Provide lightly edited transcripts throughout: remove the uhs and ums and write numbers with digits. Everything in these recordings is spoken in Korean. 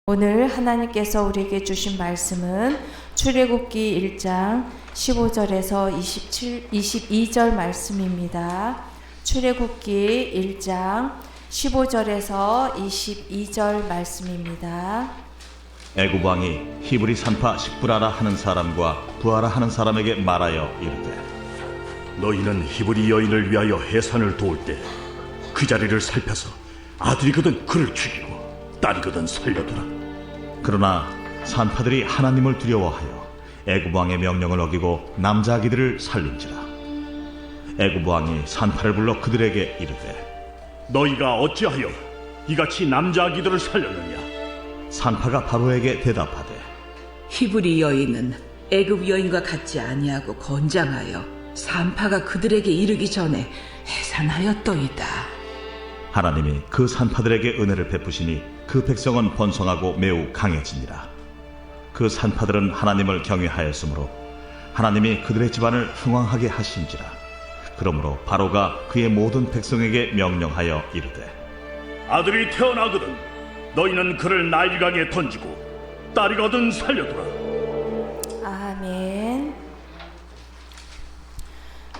오늘 하나님께서 우리에게 주신 말씀은 출애굽기 1장 15절에서 22절 말씀입니다. 출애굽기 1장 15절에서 22절 말씀입니다. 애굽 왕이 히브리 산파 십부라라 하는 사람과 부하라 하는 사람에게 말하여 이르되, 너희는 히브리 여인을 위하여 해산을 도울 때 그 자리를 살펴서 아들이거든 그를 죽이고 딸이거든 살려두라. 그러나 산파들이 하나님을 두려워하여 애굽 왕의 명령을 어기고 남자 아기들을 살린지라. 애굽 왕이 산파를 불러 그들에게 이르되, 너희가 어찌하여 이같이 남자 아기들을 살렸느냐? 산파가 바로에게 대답하되, 히브리 여인은 애굽 여인과 같지 아니하고 건장하여 산파가 그들에게 이르기 전에 해산하였더이다. 하나님이 그 산파들에게 은혜를 베푸시니 그 백성은 번성하고 매우 강해지니라. 그 산파들은 하나님을 경외하였으므로 하나님이 그들의 집안을 흥왕하게 하신지라. 그러므로 바로가 그의 모든 백성에게 명령하여 이르되, 아들이 태어나거든 너희는 그를 나일강에 던지고 딸이거든 살려두라. 아멘.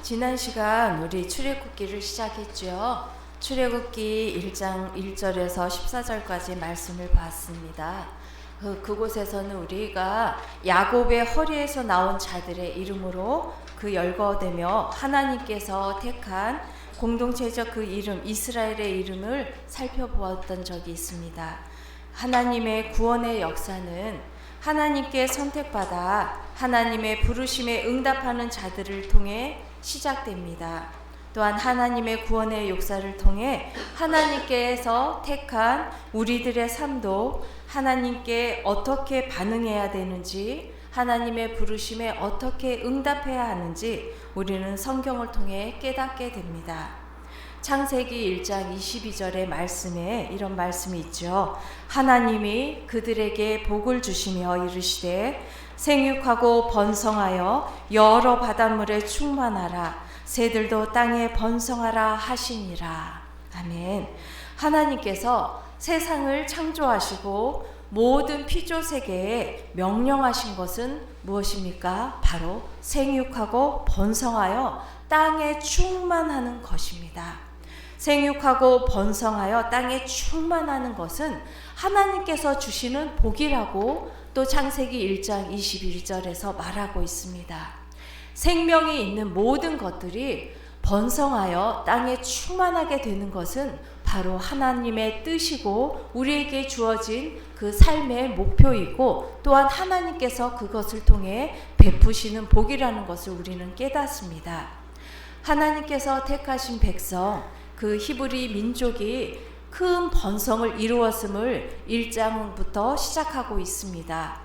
지난 시간 우리 출애굽기를 시작했죠. 출애굽기 1장 1절에서 14절까지 말씀을 봤습니다. 그곳에서는 우리가 야곱의 허리에서 나온 자들의 이름으로 그 열거되며 하나님께서 택한 공동체적 그 이름, 이스라엘의 이름을 살펴보았던 적이 있습니다. 하나님의 구원의 역사는 하나님께 선택받아 하나님의 부르심에 응답하는 자들을 통해 시작됩니다. 또한 하나님의 구원의 역사를 통해 하나님께서 택한 우리들의 삶도 하나님께 어떻게 반응해야 되는지, 하나님의 부르심에 어떻게 응답해야 하는지 우리는 성경을 통해 깨닫게 됩니다. 창세기 1장 22절의 말씀에 이런 말씀이 있죠. 하나님이 그들에게 복을 주시며 이르시되 생육하고 번성하여 여러 바닷물에 충만하라. 새들도 땅에 번성하라 하시니라. 아멘. 하나님께서 세상을 창조하시고 모든 피조 세계에 명령하신 것은 무엇입니까? 바로 생육하고 번성하여 땅에 충만하는 것입니다. 생육하고 번성하여 땅에 충만하는 것은 하나님께서 주시는 복이라고 또 창세기 1장 21절에서 말하고 있습니다. 생명이 있는 모든 것들이 번성하여 땅에 충만하게 되는 것은 바로 하나님의 뜻이고 우리에게 주어진 그 삶의 목표이고 또한 하나님께서 그것을 통해 베푸시는 복이라는 것을 우리는 깨닫습니다. 하나님께서 택하신 백성, 그 히브리 민족이 큰 번성을 이루었음을 1장부터 시작하고 있습니다.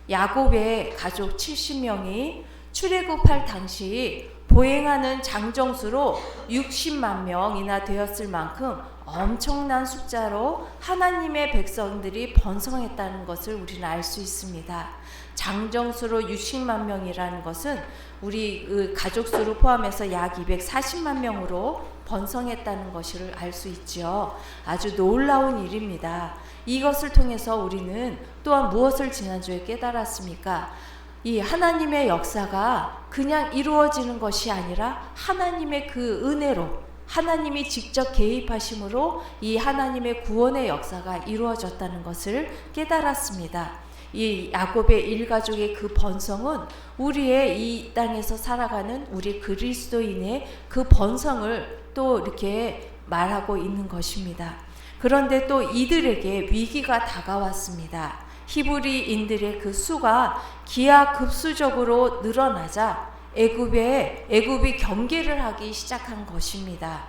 야곱의 가족 70명이 출애굽할 당시 보행하는 장정수로 60만 명이나 되었을 만큼 엄청난 숫자로 하나님의 백성들이 번성했다는 것을 우리는 알 수 있습니다. 장정수로 60만 명이라는 것은 우리 가족수를 포함해서 약 240만 명으로 번성했다는 것을 알 수 있죠. 아주 놀라운 일입니다. 이것을 통해서 우리는 또한 무엇을 지난주에 깨달았습니까? 이 하나님의 역사가 그냥 이루어지는 것이 아니라 하나님의 그 은혜로, 하나님이 직접 개입하심으로 이 하나님의 구원의 역사가 이루어졌다는 것을 깨달았습니다. 이 야곱의 일가족의 그 번성은 우리의 이 땅에서 살아가는 우리 그리스도인의 그 번성을 또 이렇게 말하고 있는 것입니다. 그런데 또 이들에게 위기가 다가왔습니다. 히브리인들의 그 수가 기하급수적으로 늘어나자 애굽이 경계를 하기 시작한 것입니다.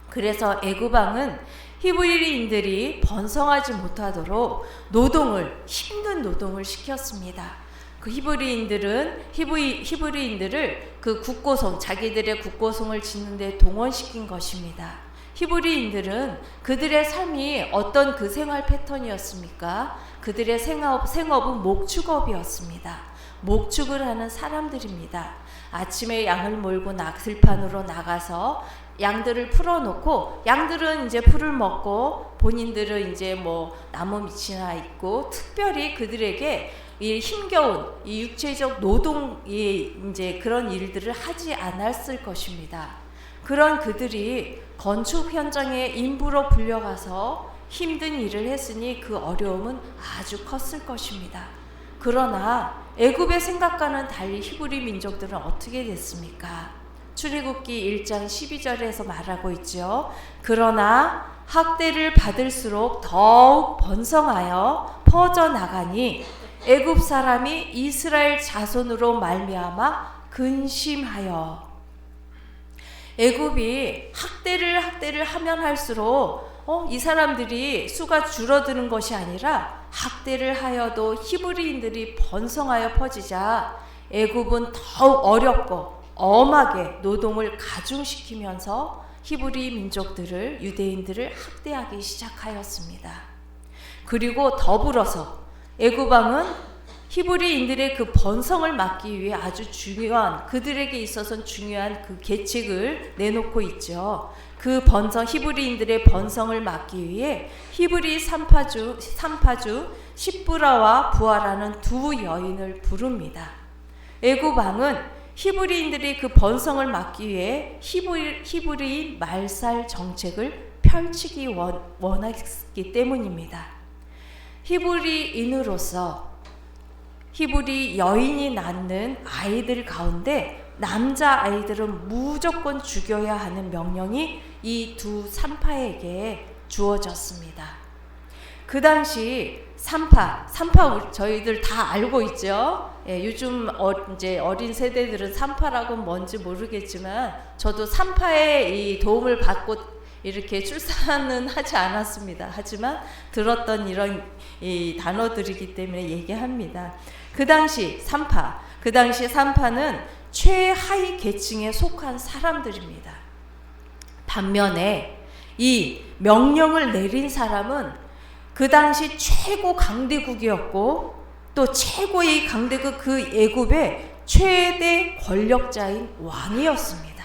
그래서 애굽 왕은 히브리인들이 번성하지 못하도록 힘든 노동을 시켰습니다. 그 히브리인들을 그 국고성, 자기들의 국고성을 짓는 데 동원시킨 것입니다. 히브리인들은 그들의 삶이 어떤 그 생활 패턴이었습니까? 그들의 생업은 목축업이었습니다. 목축을 하는 사람들입니다. 아침에 양을 몰고 들판으로 나가서 양들을 풀어놓고 양들은 이제 풀을 먹고 본인들은 이제 뭐 나무 밑이나 있고 특별히 그들에게 이 힘겨운 이 육체적 노동이 이제 그런 일들을 하지 않았을 것입니다. 그런 그들이 건축 현장에 인부로 불려가서 힘든 일을 했으니 그 어려움은 아주 컸을 것입니다. 그러나 애굽의 생각과는 달리 히브리 민족들은 어떻게 됐습니까? 출애굽기 1장 12절에서 말하고 있죠. 그러나 학대를 받을수록 더욱 번성하여 퍼져나가니 애굽 사람이 이스라엘 자손으로 말미암아 근심하여. 애굽이 학대를 하면 할수록 이 사람들이 수가 줄어드는 것이 아니라 학대를 하여도 히브리인들이 번성하여 퍼지자 애굽은 더욱 어렵고 엄하게 노동을 가중시키면서 히브리 민족들을 유대인들을 학대하기 시작하였습니다. 그리고 더불어서 애굽 왕은 히브리인들의 그 번성을 막기 위해 아주 중요한 그들에게 있어서는 중요한 그 계책을 내놓고 있죠. 그 번성 히브리인들의 번성을 막기 위해 히브리 산파주 십브라와 부하라는 두 여인을 부릅니다. 애굽 왕은 히브리인들이 그 번성을 막기 위해 히브리인 말살 정책을 펼치기 원했기 때문입니다. 히브리인으로서 히브리 여인이 낳는 아이들 가운데 남자 아이들은 무조건 죽여야 하는 명령이 이 두 산파에게 주어졌습니다. 그 당시 산파 저희들 다 알고 있죠. 요즘 이제 어린 세대들은 산파라고 뭔지 모르겠지만 저도 산파의 이 도움을 받고 이렇게 출산은 하지 않았습니다. 하지만 들었던 이런 이 단어들이기 때문에 얘기합니다. 그 당시 산파는 최하위 계층에 속한 사람들입니다. 반면에 이 명령을 내린 사람은 그 당시 최고 강대국이었고 또 최고의 강대국 그 애굽의 최대 권력자인 왕이었습니다.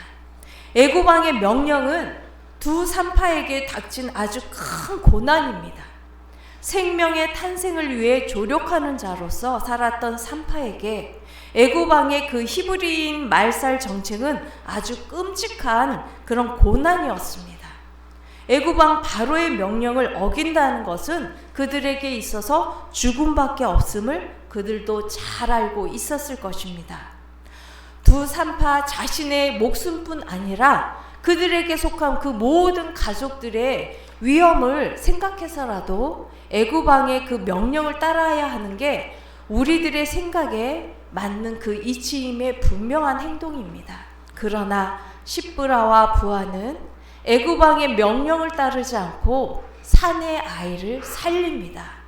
애굽 왕의 명령은 두 산파에게 닥친 아주 큰 고난입니다. 생명의 탄생을 위해 조력하는 자로서 살았던 산파에게 애굽 왕의 그 히브리인 말살 정책은 아주 끔찍한 그런 고난이었습니다. 애굽 왕 바로의 명령을 어긴다는 것은 그들에게 있어서 죽음밖에 없음을 그들도 잘 알고 있었을 것입니다. 두 산파 자신의 목숨뿐 아니라 그들에게 속한 그 모든 가족들의 위험을 생각해서라도 애굽 왕의 그 명령을 따라야 하는 게 우리들의 생각에 맞는 그 이치임의 분명한 행동입니다. 그러나 십브라와 부하는 애굽 왕의 명령을 따르지 않고 사내 아이를 살립니다.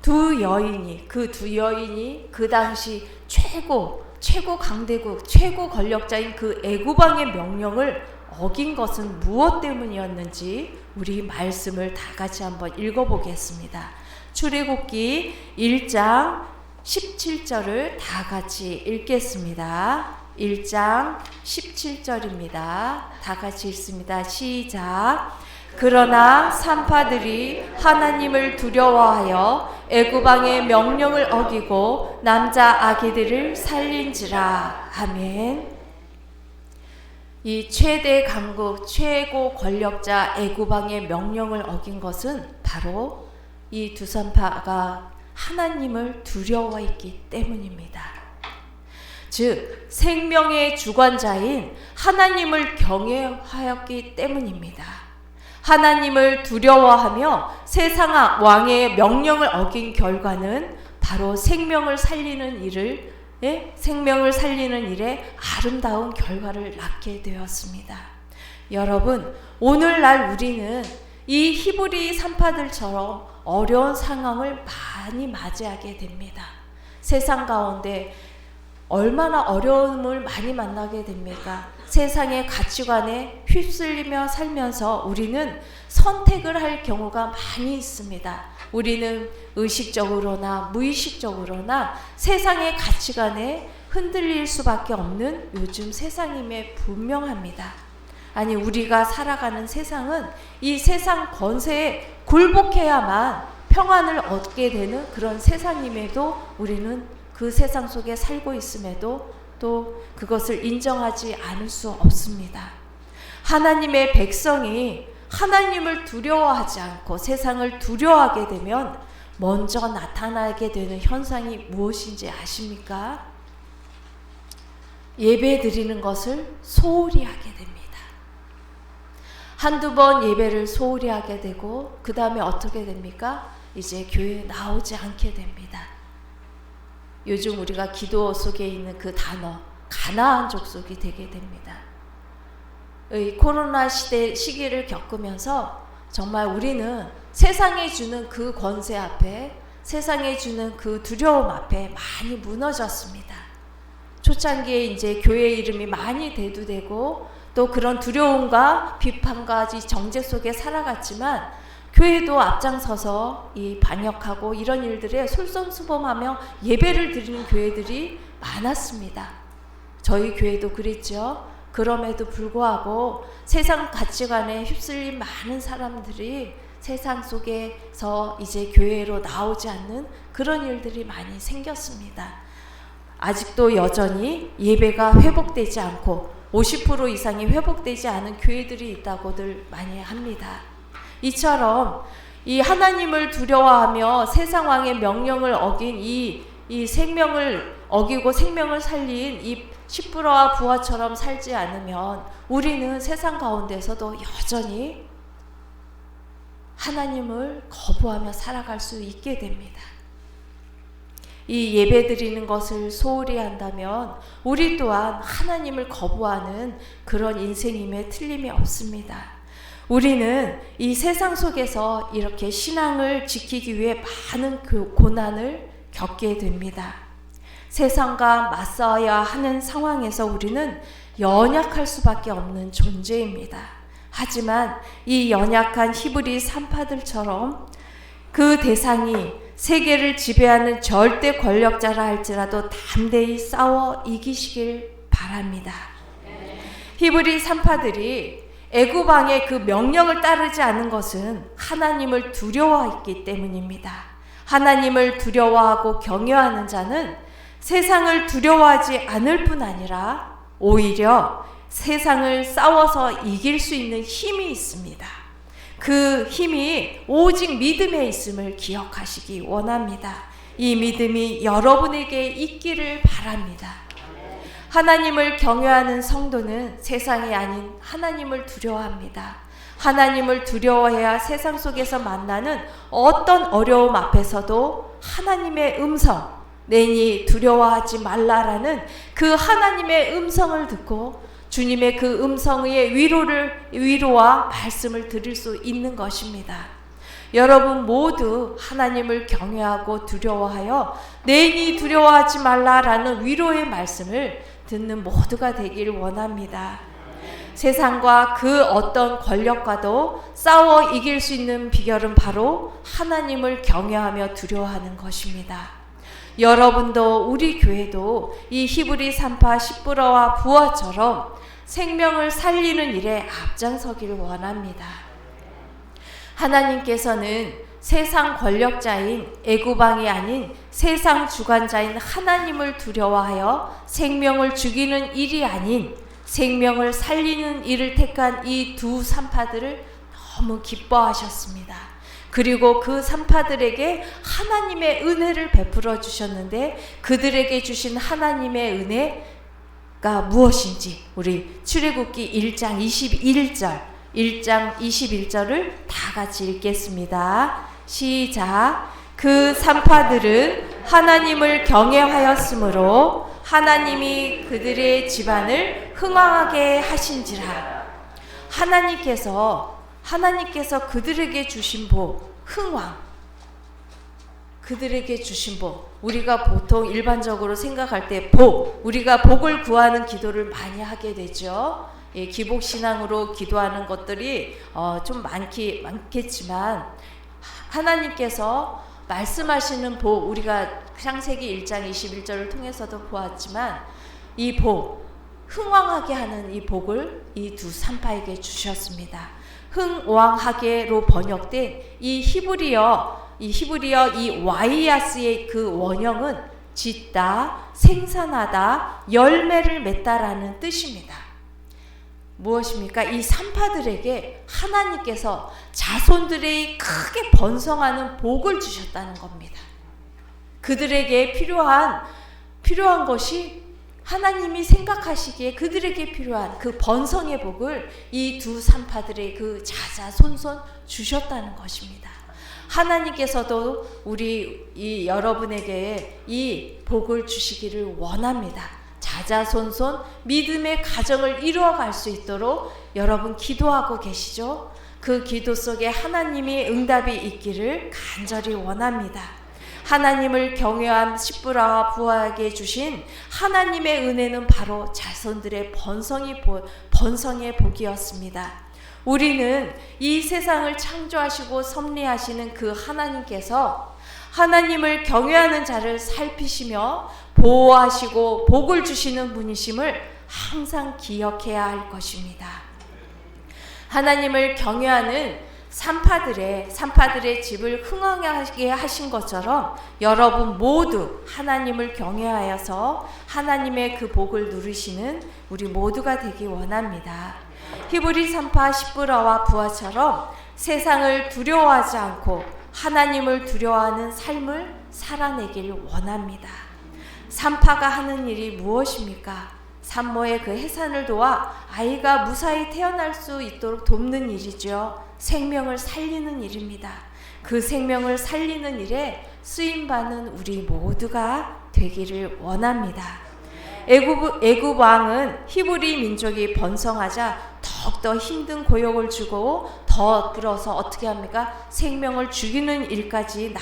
두 여인이 그 당시 최고 강대국 최고 권력자인 그 애굽 왕의 명령을 어긴 것은 무엇 때문이었는지 우리 말씀을 다 같이 한번 읽어보겠습니다. 출애굽기 1장 17절을 다 같이 읽겠습니다. 1장 17절입니다. 다 같이 읽습니다. 시작. 그러나 산파들이 하나님을 두려워하여 애굽 왕의 명령을 어기고 남자 아기들을 살린지라. 아멘. 이 최대 강국 최고 권력자 애굽 왕의 명령을 어긴 것은 바로 이 두 산파가 하나님을 두려워했기 때문입니다. 즉 생명의 주관자인 하나님을 경외하였기 때문입니다. 하나님을 두려워하며 세상 왕의 명령을 어긴 결과는 바로 생명을 살리는 일에 아름다운 결과를 낳게 되었습니다. 여러분, 오늘날 우리는 이 히브리 산파들처럼 어려운 상황을 많이 맞이하게 됩니다. 세상 가운데 얼마나 어려움을 많이 만나게 됩니까? 세상의 가치관에 휩쓸리며 살면서 우리는 선택을 할 경우가 많이 있습니다. 우리는 의식적으로나 무의식적으로나 세상의 가치관에 흔들릴 수밖에 없는 요즘 세상임에 분명합니다. 아니 우리가 살아가는 세상은 이 세상 권세에 굴복해야만 평안을 얻게 되는 그런 세상임에도 우리는 그 세상 속에 살고 있음에도 또 그것을 인정하지 않을 수 없습니다. 하나님의 백성이 하나님을 두려워하지 않고 세상을 두려워하게 되면 먼저 나타나게 되는 현상이 무엇인지 아십니까? 예배 드리는 것을 소홀히 하게 됩니다. 한두 번 예배를 소홀히 하게 되고 그 다음에 어떻게 됩니까? 이제 교회에 나오지 않게 됩니다. 요즘 우리가 기도 속에 있는 그 단어 가나안 족속이 되게 됩니다. 이 코로나 시기를 겪으면서 정말 우리는 세상에 주는 그 권세 앞에, 세상에 주는 그 두려움 앞에 많이 무너졌습니다. 초창기에 이제 교회 이름이 많이 대두되고 또 그런 두려움과 비판까지 정제 속에 살아갔지만 교회도 앞장서서 이 반역하고 이런 일들에 솔선수범하며 예배를 드리는 교회들이 많았습니다. 저희 교회도 그랬죠. 그럼에도 불구하고 세상 가치관에 휩쓸린 많은 사람들이 세상 속에서 이제 교회로 나오지 않는 그런 일들이 많이 생겼습니다. 아직도 여전히 예배가 회복되지 않고 50% 이상이 회복되지 않은 교회들이 있다고들 많이 합니다. 이처럼 이 하나님을 두려워하며 세상 왕의 명령을 어긴 이 생명을 어기고 생명을 살린 이 시프라와 부하처럼 살지 않으면 우리는 세상 가운데서도 여전히 하나님을 거부하며 살아갈 수 있게 됩니다. 이 예배 드리는 것을 소홀히 한다면 우리 또한 하나님을 거부하는 그런 인생임에 틀림이 없습니다. 우리는 이 세상 속에서 이렇게 신앙을 지키기 위해 많은 고난을 겪게 됩니다. 세상과 맞서야 하는 상황에서 우리는 연약할 수밖에 없는 존재입니다. 하지만 이 연약한 히브리 산파들처럼 그 대상이 세계를 지배하는 절대 권력자라 할지라도 담대히 싸워 이기시길 바랍니다. 히브리 산파들이 애굽 왕의 그 명령을 따르지 않은 것은 하나님을 두려워했기 때문입니다. 하나님을 두려워하고 경외하는 자는 세상을 두려워하지 않을 뿐 아니라 오히려 세상을 싸워서 이길 수 있는 힘이 있습니다. 그 힘이 오직 믿음에 있음을 기억하시기 원합니다. 이 믿음이 여러분에게 있기를 바랍니다. 하나님을 경외하는 성도는 세상이 아닌 하나님을 두려워합니다. 하나님을 두려워해야 세상 속에서 만나는 어떤 어려움 앞에서도 하나님의 음성, 내니 두려워하지 말라라는 그 하나님의 음성을 듣고 주님의 그 음성의 위로와 말씀을 들을 수 있는 것입니다. 여러분 모두 하나님을 경외하고 두려워하여 내니 두려워하지 말라라는 위로의 말씀을 듣는 모두가 되길 원합니다. 세상과 그 어떤 권력과도 싸워 이길 수 있는 비결은 바로 하나님을 경외하며 두려워하는 것입니다. 여러분도 우리 교회도 이 히브리 산파 시브라와 부하처럼 생명을 살리는 일에 앞장서기를 원합니다. 하나님께서는 세상 권력자인 애굽 왕이 아닌 세상 주관자인 하나님을 두려워하여 생명을 죽이는 일이 아닌 생명을 살리는 일을 택한 이 두 산파들을 너무 기뻐하셨습니다. 그리고 그 산파들에게 하나님의 은혜를 베풀어 주셨는데 그들에게 주신 하나님의 은혜가 무엇인지 우리 출애굽기 1장 21절을 다 같이 읽겠습니다. 시작. 그 산파들은 하나님을 경외하였으므로 하나님이 그들의 집안을 흥왕하게 하신지라. 하나님께서 그들에게 주신 복, 흥왕, 그들에게 주신 복, 우리가 보통 일반적으로 생각할 때 우리가 복을 구하는 기도를 많이 하게 되죠. 예, 기복신앙으로 기도하는 것들이 좀 많겠지만 하나님께서 말씀하시는 복, 우리가 창세기 1장 21절을 통해서도 보았지만 이 복, 흥왕하게 하는 이 복을 이 두 산파에게 주셨습니다. 흥왕하게로 번역된 이 히브리어 이 와이아스의 그 원형은 짓다, 생산하다, 열매를 맺다라는 뜻입니다. 무엇입니까? 이 산파들에게 하나님께서 자손들의 크게 번성하는 복을 주셨다는 겁니다. 그들에게 필요한 것이 하나님이 생각하시기에 그들에게 필요한 그 번성의 복을 이 두 산파들의 그 자자손손 주셨다는 것입니다. 하나님께서도 여러분에게 이 복을 주시기를 원합니다. 자자손손 믿음의 가정을 이루어갈 수 있도록 여러분 기도하고 계시죠? 그 기도 속에 하나님의 응답이 있기를 간절히 원합니다. 하나님을 경외한 십부라와 부하에게 주신 하나님의 은혜는 바로 자손들의 번성의 복이었습니다. 우리는 이 세상을 창조하시고 섭리하시는 그 하나님께서 하나님을 경외하는 자를 살피시며 보호하시고 복을 주시는 분이심을 항상 기억해야 할 것입니다. 하나님을 경외하는 산파들의 집을 흥황하게 하신 것처럼 여러분 모두 하나님을 경외하여서 하나님의 그 복을 누리시는 우리 모두가 되기 원합니다. 히브리 산파 십부라와 부하처럼 세상을 두려워하지 않고 하나님을 두려워하는 삶을 살아내길 원합니다. 산파가 하는 일이 무엇입니까? 산모의 그 해산을 도와 아이가 무사히 태어날 수 있도록 돕는 일이죠. 생명을 살리는 일입니다. 그 생명을 살리는 일에 쓰임받는 우리 모두가 되기를 원합니다. 애굽 왕은 히브리 민족이 번성하자 더욱더 힘든 고역을 주고 더 끌어서 어떻게 합니까? 생명을 죽이는 일까지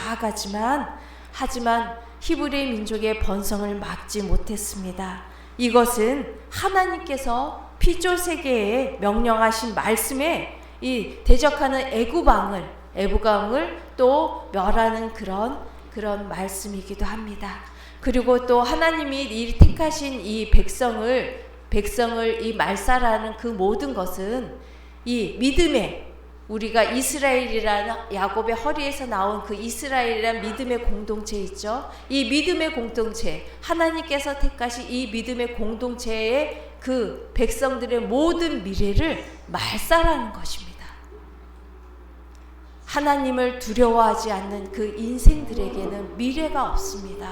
하지만 히브리 민족의 번성을 막지 못했습니다. 이것은 하나님께서 피조세계에 명령하신 말씀에 이 대적하는 애굽 왕을 또 멸하는 그런 말씀이기도 합니다. 그리고 또 하나님이 택하신 이 백성을 이 말살하는 그 모든 것은 이 믿음의 우리가 이스라엘이라는 야곱의 허리에서 나온 그 이스라엘이라는 믿음의 공동체 있죠. 이 믿음의 공동체, 하나님께서 택하신 이 믿음의 공동체의 그 백성들의 모든 미래를 말살하는 것입니다. 하나님을 두려워하지 않는 그 인생들에게는 미래가 없습니다.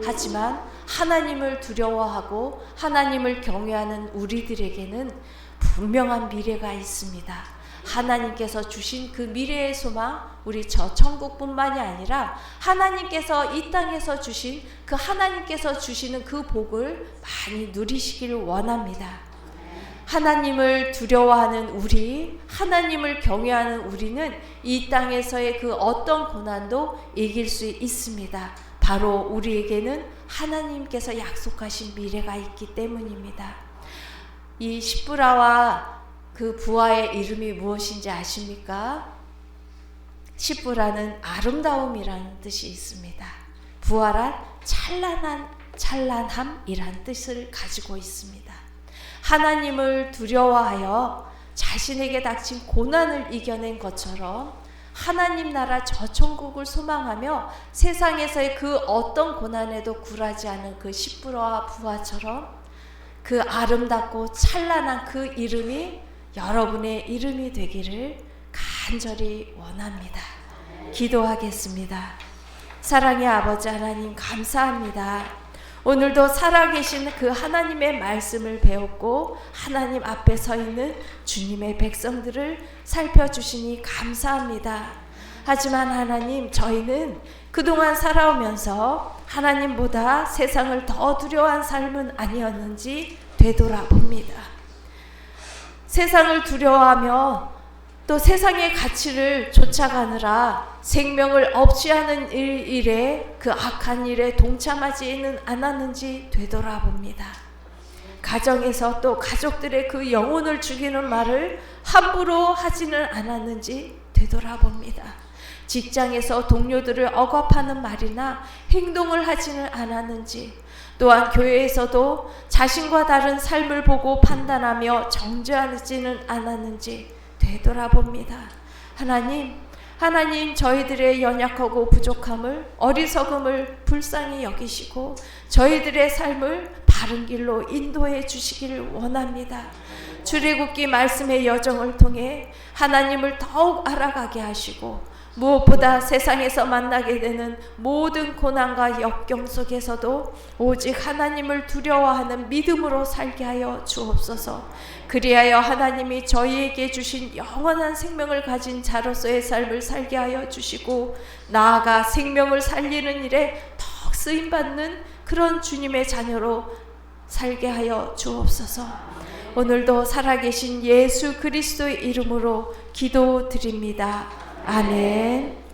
하지만 하나님을 두려워하고 하나님을 경외하는 우리들에게는 분명한 미래가 있습니다. 하나님께서 주신 그 미래의 소망, 우리 저 천국뿐만이 아니라 하나님께서 이 땅에서 주신 하나님께서 주시는 그 복을 많이 누리시기를 원합니다. 하나님을 두려워하는 하나님을 경외하는 우리는 이 땅에서의 그 어떤 고난도 이길 수 있습니다. 바로 우리에게는 하나님께서 약속하신 미래가 있기 때문입니다. 이 십부라와 그 부하의 이름이 무엇인지 아십니까? 십부라는 아름다움이라는 뜻이 있습니다. 부하란 찬란함이란 뜻을 가지고 있습니다. 하나님을 두려워하여 자신에게 닥친 고난을 이겨낸 것처럼 하나님 나라 저 천국을 소망하며 세상에서의 그 어떤 고난에도 굴하지 않은 그 십부라와 부하처럼 그 아름답고 찬란한 그 이름이 여러분의 이름이 되기를 간절히 원합니다. 기도하겠습니다. 사랑의 아버지 하나님 감사합니다. 오늘도 살아계신 그 하나님의 말씀을 배웠고 하나님 앞에 서 있는 주님의 백성들을 살펴주시니 감사합니다. 하지만 하나님, 저희는 그동안 살아오면서 하나님보다 세상을 더 두려워한 삶은 아니었는지 되돌아봅니다. 세상을 두려워하며 또 세상의 가치를 쫓아가느라 생명을 없애하는 일에 그 악한 일에 동참하지는 않았는지 되돌아봅니다. 가정에서 또 가족들의 그 영혼을 죽이는 말을 함부로 하지는 않았는지 되돌아봅니다. 직장에서 동료들을 억압하는 말이나 행동을 하지는 않았는지, 또한 교회에서도 자신과 다른 삶을 보고 판단하며 정죄하지는 않았는지 되돌아봅니다. 하나님 저희들의 연약하고 부족함을, 어리석음을 불쌍히 여기시고 저희들의 삶을 바른 길로 인도해 주시기를 원합니다. 출애굽기 말씀의 여정을 통해 하나님을 더욱 알아가게 하시고, 무엇보다 세상에서 만나게 되는 모든 고난과 역경 속에서도 오직 하나님을 두려워하는 믿음으로 살게 하여 주옵소서. 그리하여 하나님이 저희에게 주신 영원한 생명을 가진 자로서의 삶을 살게 하여 주시고, 나아가 생명을 살리는 일에 더 쓰임받는 그런 주님의 자녀로 살게 하여 주옵소서. 오늘도 살아계신 예수 그리스도의 이름으로 기도드립니다. 아멘.